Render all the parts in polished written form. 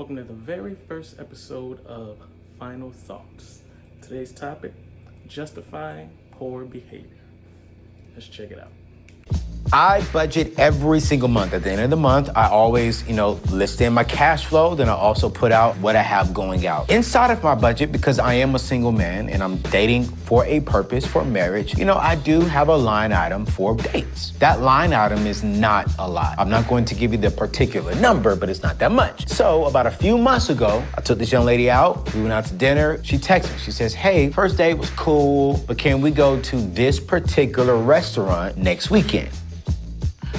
welcome to the very first episode of Final Thoughts. Today's topic, justifying poor behavior. Let's check it out. I budget every single month. At the end of the month, I always, list in my cash flow. Then I also put out what I have going out. Inside of my budget, because I am a single man and I'm dating for a purpose, for marriage, I do have a line item for dates. That line item is not a lot. I'm not going to give you the particular number, but it's not that much. So about a few months ago, I took this young lady out. We went out to dinner. She texted me. She says, hey, first date was cool, but can we go to this particular restaurant next weekend?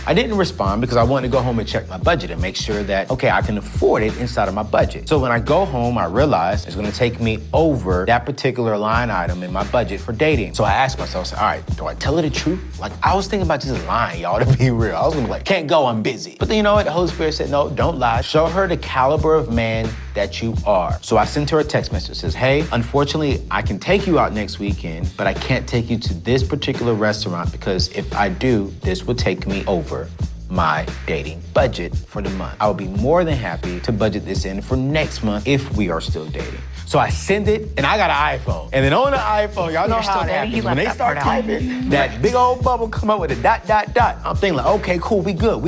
I didn't respond because I wanted to go home and check my budget and make sure that, okay, I can afford it inside of my budget. So when I go home, I realized it's gonna take me over that particular line item in my budget for dating. So I asked myself, all right, do I tell her the truth? Like, I was thinking about just lying, y'all, to be real. I was gonna be like, can't go, I'm busy. But then you know what? The Holy Spirit said, no, don't lie. Show her the caliber of man that you are. So I sent her a text message that says, hey, unfortunately, I can take you out next weekend, but I can't take you to this particular restaurant because if I do, this will take me over my dating budget for the month. I would be more than happy to budget this in for next month if we are still dating. So I send it, and I got an iPhone. And then on the iPhone, y'all know how it happens. When they start typing, that big old bubble come up with a ... I'm thinking like, okay, cool, we good.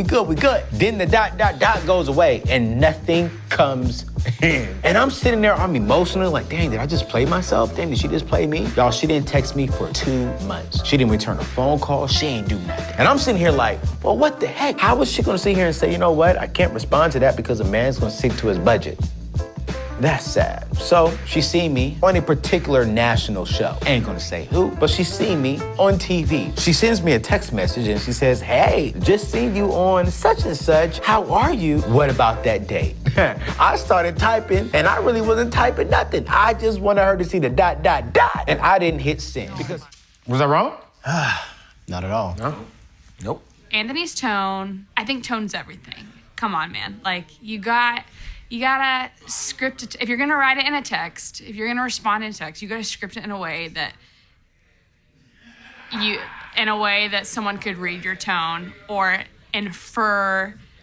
Then the ... goes away, and nothing comes in. And I'm sitting there, I'm emotional, like, dang, did I just play myself? Dang, did she just play me? Y'all, she didn't text me for 2 months. She didn't return a phone call. She ain't do nothing. And I'm sitting here like, well, what the heck? How is she gonna sit here and say, you know what? I can't respond to that because a man's gonna stick to his budget. That's sad. So she seen me on a particular national show. Ain't gonna say who, but she seen me on TV. She sends me a text message and she says, hey, just seen you on such and such. How are you? What about that date? I started typing and I really wasn't typing nothing. I just wanted her to see the ... and I didn't hit send because, was I wrong? Not at all. No? Nope. Anthony's tone, I think tone's everything. Come on, man. Like, you gotta script it. If you're gonna write it in a text, if you're gonna respond in text, you gotta script it in a way that someone could read your tone or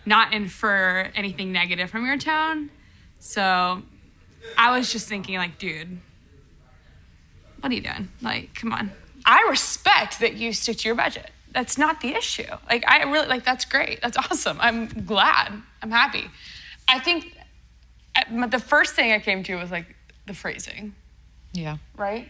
not infer anything negative from your tone. So I was just thinking, like, dude, what are you doing? Like, come on. I respect that you stick to your budget. That's not the issue. Like, I really, like, that's great. That's awesome. I'm glad. I'm happy. I think the first thing I came to was, like, the phrasing. Yeah. Right?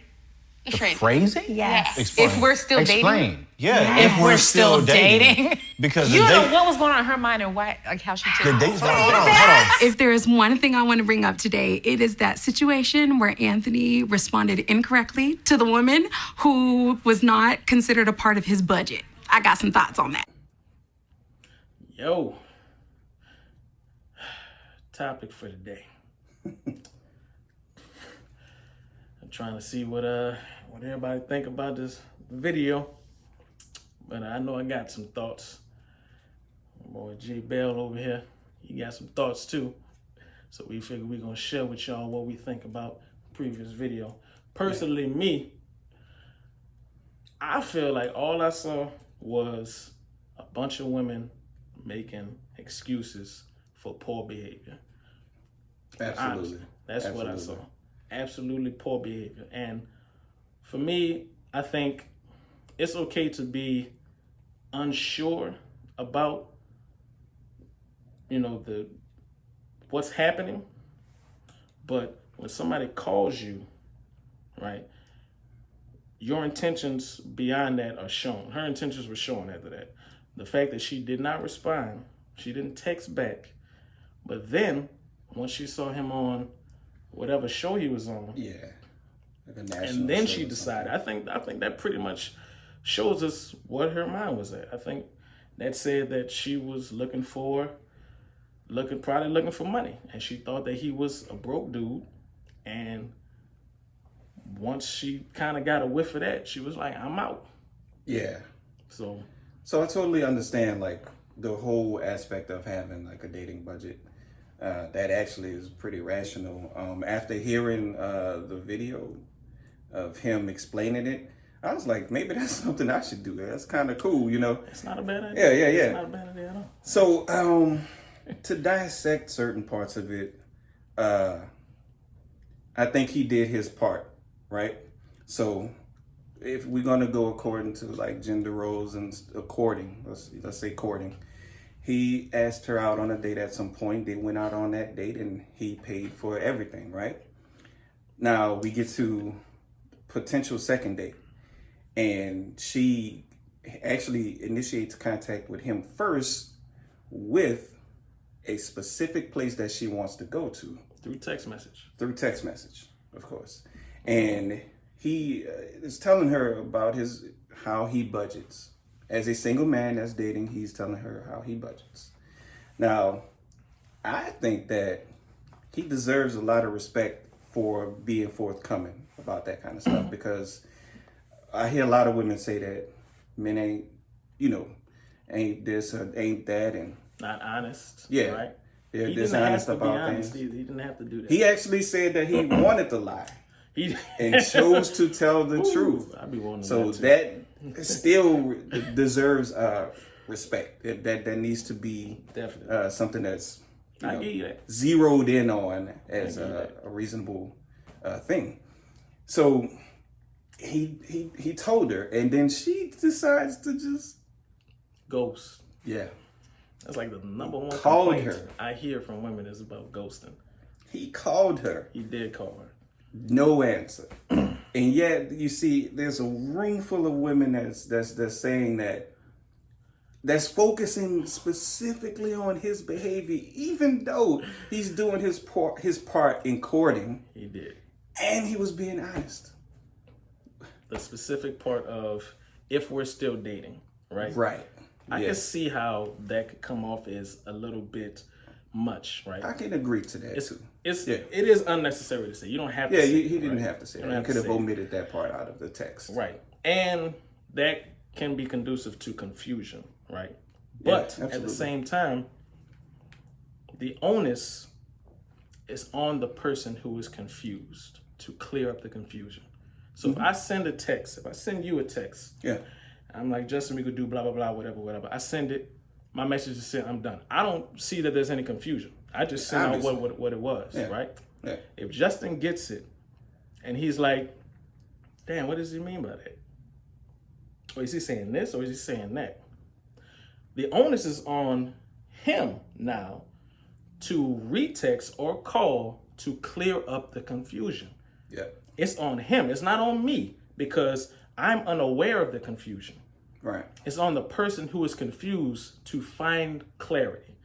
The phrasing? Yes. Explain. If we're still dating. Yeah, If we're still dating. Because You the don't date, know what was going on in her mind and why, like how she the took date's hold on. If there is one thing I want to bring up today, it is that situation where Anthony responded incorrectly to the woman who was not considered a part of his budget. I got some thoughts on that. Yo, topic for today. I'm trying to see what everybody think about this video, but I know I got some thoughts. My boy J Bell over here, he got some thoughts too. So we figure we're gonna share with y'all what we think about the previous video. Personally, me, I feel like all I saw was a bunch of women making excuses for poor behavior. Absolutely. Honestly, that's what I saw. Absolutely poor behavior. And for me, I think it's okay to be unsure about, what's happening. But when somebody calls you, right, your intentions beyond that are shown. Her intentions were shown after that. The fact that she did not respond, she didn't text back. But then, once she saw him on whatever show he was on, like a national and then show she or decided. I think that pretty much shows us what her mind was at. I think that said that she was probably looking for money, and she thought that he was a broke dude. And once she kind of got a whiff of that, she was like, "I'm out." Yeah. So I totally understand like the whole aspect of having like a dating budget. That actually is pretty rational. After hearing the video of him explaining it, I was like, maybe that's something I should do. That's kind of cool, it's not a bad idea. Yeah. It's not a bad idea at all. So to dissect certain parts of it, I think he did his part, right? So if we're gonna go according to like gender roles and courting, let's say courting, he asked her out on a date at some point. They went out on that date and he paid for everything, right? Now we get to potential second date, and she actually initiates contact with him first with a specific place that she wants to go to. Through text message. Through text message, of course. And he is telling her about how he budgets. As a single man that's dating, he's telling her how he budgets. Now, I think that he deserves a lot of respect for being forthcoming about that kind of stuff, because I hear a lot of women say that men ain't, ain't this or ain't that, and Not honest. yeah, Right? they're He didn't dishonest have to be about honest things. either. He didn't have to do that. He actually said that he wanted to lie He and chose to tell the truth. I'd be wanting So that too. that still deserves respect. That needs to be Definitely. something that's I give you that. zeroed in on as I give you a reasonable thing. So he told her, and then she decides to just Ghost. yeah. That's like the number one Called complaint her. I hear from women is about ghosting. He called her. He did call her. No answer. And yet you see there's a room full of women that's saying that's focusing specifically on his behavior, even though he's doing his part in courting, He did. and he was being honest. The specific part of if we're still dating, right? Right. I Yeah. can see how that could come off as a little bit much, right? I can agree to that too. It is unnecessary to say. You don't have to Yeah, say he it, didn't right? have to say You that. don't He have could to have say it. omitted that part out of the text. Right. And that can be conducive to confusion, right? But at absolutely. the same time, the onus is on the person who is confused to clear up the confusion. So if I send a text, if I send you a text, Yeah. I'm like, Justin, we could do blah, blah, blah, whatever. I send it. My message is sent. I'm done. I don't see that there's any confusion. I just sent out Obviously. what it was, Yeah. right? Yeah. If Justin gets it and he's like, damn, what does he mean by that? Or is he saying this or is he saying that? The onus is on him now to retext or call to clear up the confusion. Yeah. It's on him. It's not on me because I'm unaware of the confusion. Right. It's on the person who is confused to find clarity.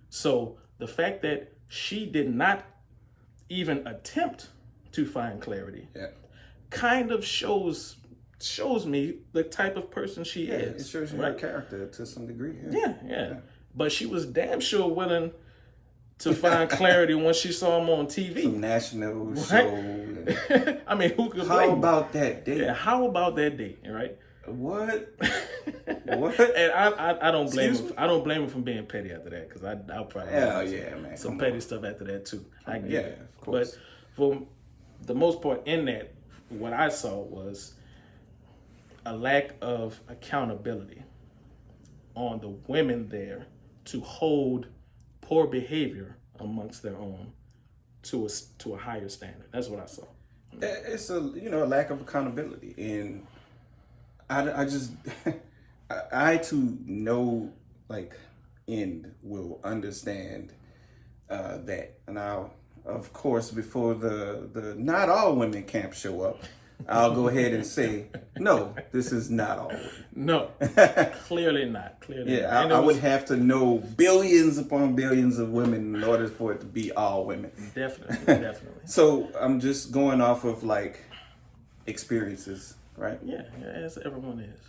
So the fact that she did not even attempt to find clarity Yeah. kind of shows me the type of person she It is. shows you her character to some degree. Yeah. But she was damn sure willing to find clarity when she saw him on TV. Some national show. and- I mean, who could blame How her? about that date? Yeah, how about that date, right? What? What? And I don't blame Excuse him. I don't blame him for being petty after that because I'll probably Hell do yeah, man. some Come petty on. stuff after that too. I get Yeah, it. of course. But for the most part, in that, what I saw was a lack of accountability on the women there to hold poor behavior amongst their own to a higher standard. That's what I saw. It's a lack of accountability, and I just I to no end will understand that. Now, of course, before the not all women camp show up, I'll go ahead and say no. This is not all women. No, clearly not. Clearly, Yeah, not. And I it would was have to know billions upon billions of women in order for it to be all women. definitely. So I'm just going off of experiences, right? Yeah, as everyone is.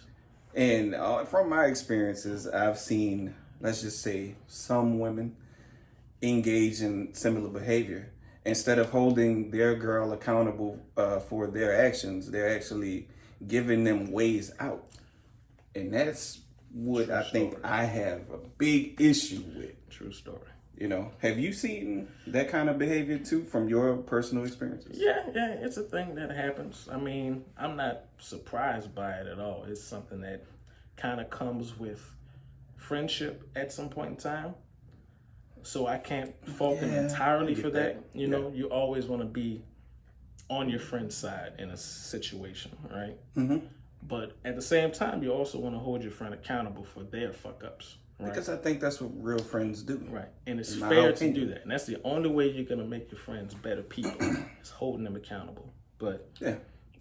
And from my experiences, I've seen, let's just say, some women engage in similar behavior. Instead of holding their girl accountable for their actions, they're actually giving them ways out. And that's what I think I have a big issue with. True story. Have you seen that kind of behavior too from your personal experiences? Yeah, it's a thing that happens. I mean, I'm not surprised by it at all. It's something that kind of comes with friendship at some point in time. So I can't fault them Yeah, entirely I get for that. that. You know, you always want to be on your friend's side in a situation, right? Mm-hmm. But at the same time, you also want to hold your friend accountable for their fuck ups, right? Because I think that's what real friends do. Right, and it's In my fair to opinion. do that, and that's the only way you're gonna make your friends better people is holding them accountable. But Yeah.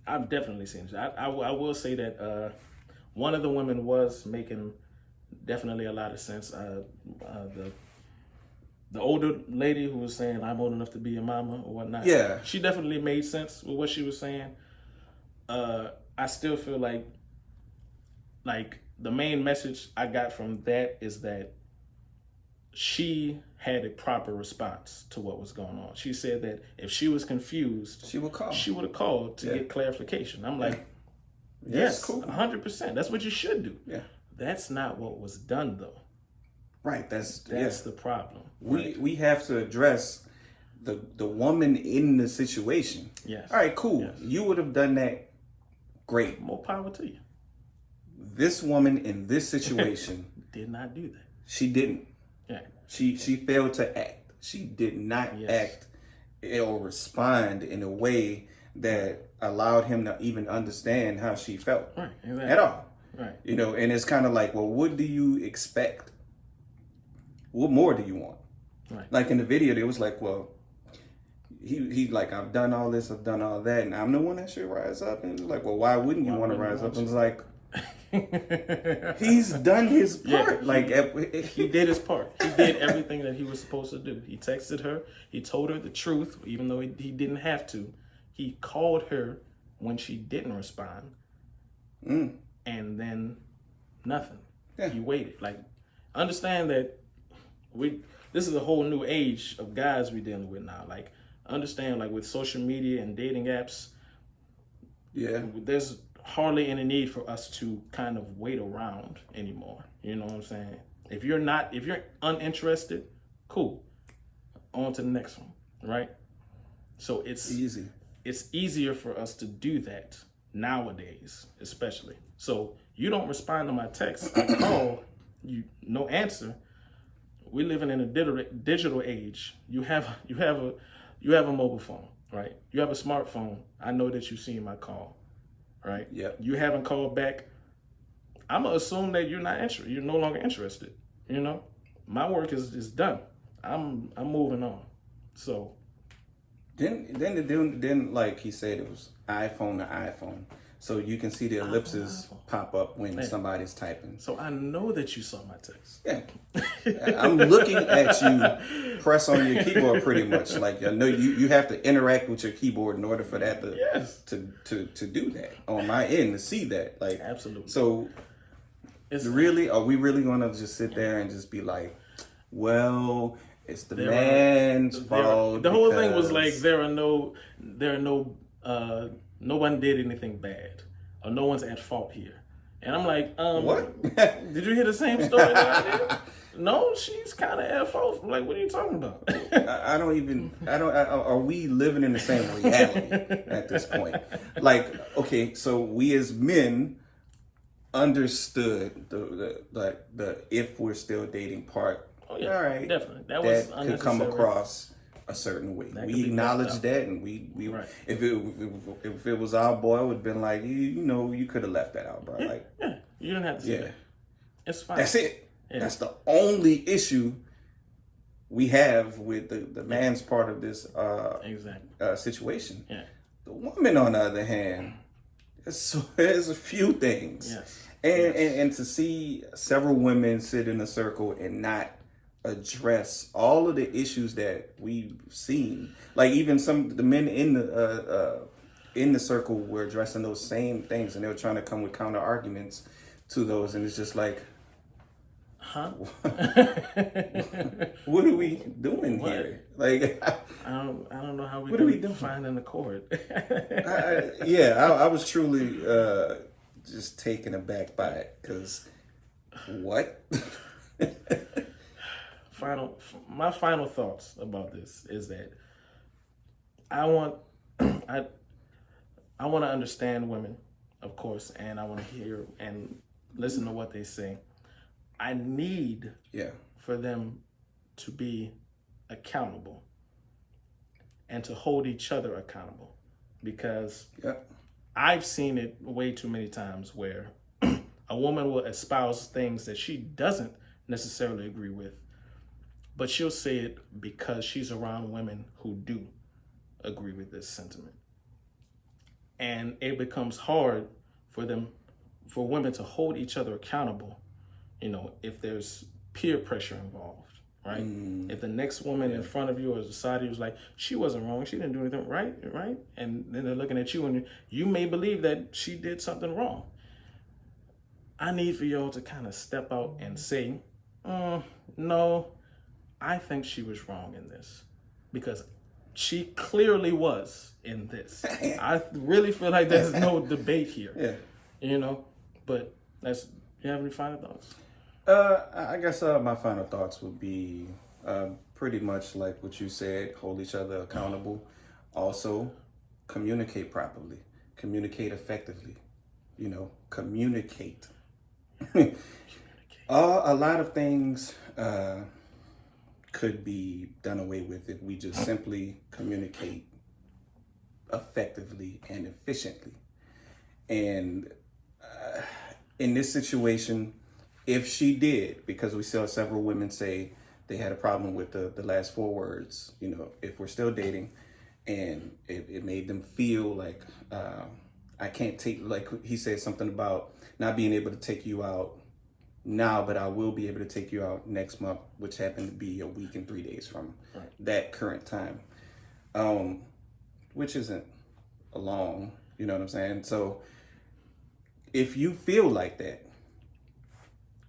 I've definitely seen it. I will say that one of the women was making definitely a lot of sense. The older lady who was saying I'm old enough to be your mama or whatnot. Yeah. She definitely made sense with what she was saying. I still feel like the main message I got from that is that she had a proper response to what was going on. She said that if she was confused, She will call. she would have called to get clarification. I'm like, Yes, yes, cool. 100%. That's what you should do. Yeah. That's not what was done though. Right. That's The problem. we have to address the woman in the situation. Yes. All right, cool. Yes. You would have done that. Great. More power to you. This woman in this situation, Did not do that. she didn't. Yeah. She failed to act. She did not Yes. act or respond in a way that allowed him to even understand how she felt Right. Exactly. at all. Right. You know, and it's kind of like, well, what do you expect? What more do you want? Right. Like in the video, they was like, well, he like, I've done all this, I've done all that, and I'm the one that should rise up. And it's like, well, why wouldn't you want to wouldn't rise you up? want And it's like, he's done his part. He did his part. He did everything that he was supposed to do. He texted her. He told her the truth, even though he didn't have to. He called her when she didn't respond. And then nothing. Yeah. He waited. Like, understand that this is a whole new age of guys we're dealing with now. Like, understand, like, with social media and dating apps, yeah, there's hardly any need for us to kind of wait around anymore. You know what I'm saying? If you're uninterested, cool. On to the next one, right? So it's easy. It's easier for us to do that nowadays, especially. So you don't respond to my text, I call you, no answer. We're living in a digital age. You have a mobile phone, right? You have a smartphone. I know that you've seen my call, right? Yep. You haven't called back. I'm gonna assume that you're not interested. You're no longer interested. You know, my work is done. I'm moving on. So Then like he said, it was iPhone to iPhone, so you can see the ellipses pop up when somebody's typing. So I know that you saw my text. Yeah, I'm looking at you press on your keyboard pretty much. Like I know you have to interact with your keyboard in order for that to Yes. to do that on my end to see that. Like Absolutely. So are we really gonna just sit there and just be like, well, it's the man's fault? The whole thing was because- like no one did anything bad, or no one's at fault here. And I'm like, What? Did you hear the same story that I did? No, she's kind of at fault. I'm like, what are you talking about? Are we living in the same reality at this point? Like, okay, so we as men understood the if we're still dating part. Oh, yeah, all right, definitely. That was could come unnecessary. across a certain way. That could We be acknowledge left out. that, and we Right. if it was our boy, it would have been like, you could have left that out, bro. Like, Yeah, you didn't have to say yeah, that. It's fine. that's it. Yeah. That's the only issue we have with the man's part of this Exactly. situation. Yeah. The woman, on the other hand, there's a few things. Yes. And to see several women sit in a circle and not address all of the issues that we've seen, like even the men in the circle were addressing those same things, and they were trying to come with counter arguments to those, and it's just like, what are we doing here? Like, I don't know how we What are we can doing? find in the court. I was truly just taken aback by it, because what? My final thoughts about this is that I want to understand women, of course, and I want to hear and listen to what they say. I need Yeah. for them to be accountable and to hold each other accountable, because Yep. I've seen it way too many times where a woman will espouse things that she doesn't necessarily agree with, but she'll say it because she's around women who do agree with this sentiment. And it becomes hard for women to hold each other accountable, if there's peer pressure involved, right? If the next woman in front of you or beside you is like, she wasn't wrong, she didn't do anything right? And then they're looking at you and you may believe that she did something wrong. I need for y'all to kind of step out and say, no, I think she was wrong in this, because she clearly was in this. I really feel like there's no debate here. Yeah. But you have any final thoughts? I guess my final thoughts would be pretty much like what you said: hold each other accountable. Also, communicate properly, communicate effectively. Communicate. A lot of things could be done away with if we just simply communicate effectively and efficiently. And in this situation, if she did, because we saw several women say they had a problem with the last 4 words, if we're still dating, and it made them feel like I can't take, like he said something about not being able to take you out now, but I will be able to take you out next month, which happened to be a week and 3 days from that current time, which isn't long, you know what I'm saying? So if you feel like that,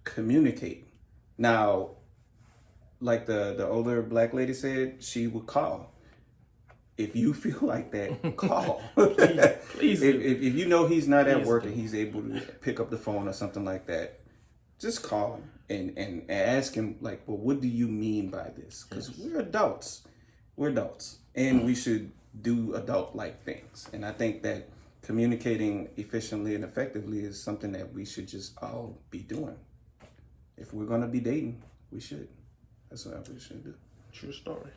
communicate. Now, like the older black lady said, she would call. If you feel like that, call. Please do. If you know he's not at Please work do. and he's able to pick up the phone or something like that, just call him and ask him, like, well, what do you mean by this? Because we're adults. We're adults. And we should do adult-like things. And I think that communicating efficiently and effectively is something that we should just all be doing. If we're going to be dating, we should. That's what we should do. True story.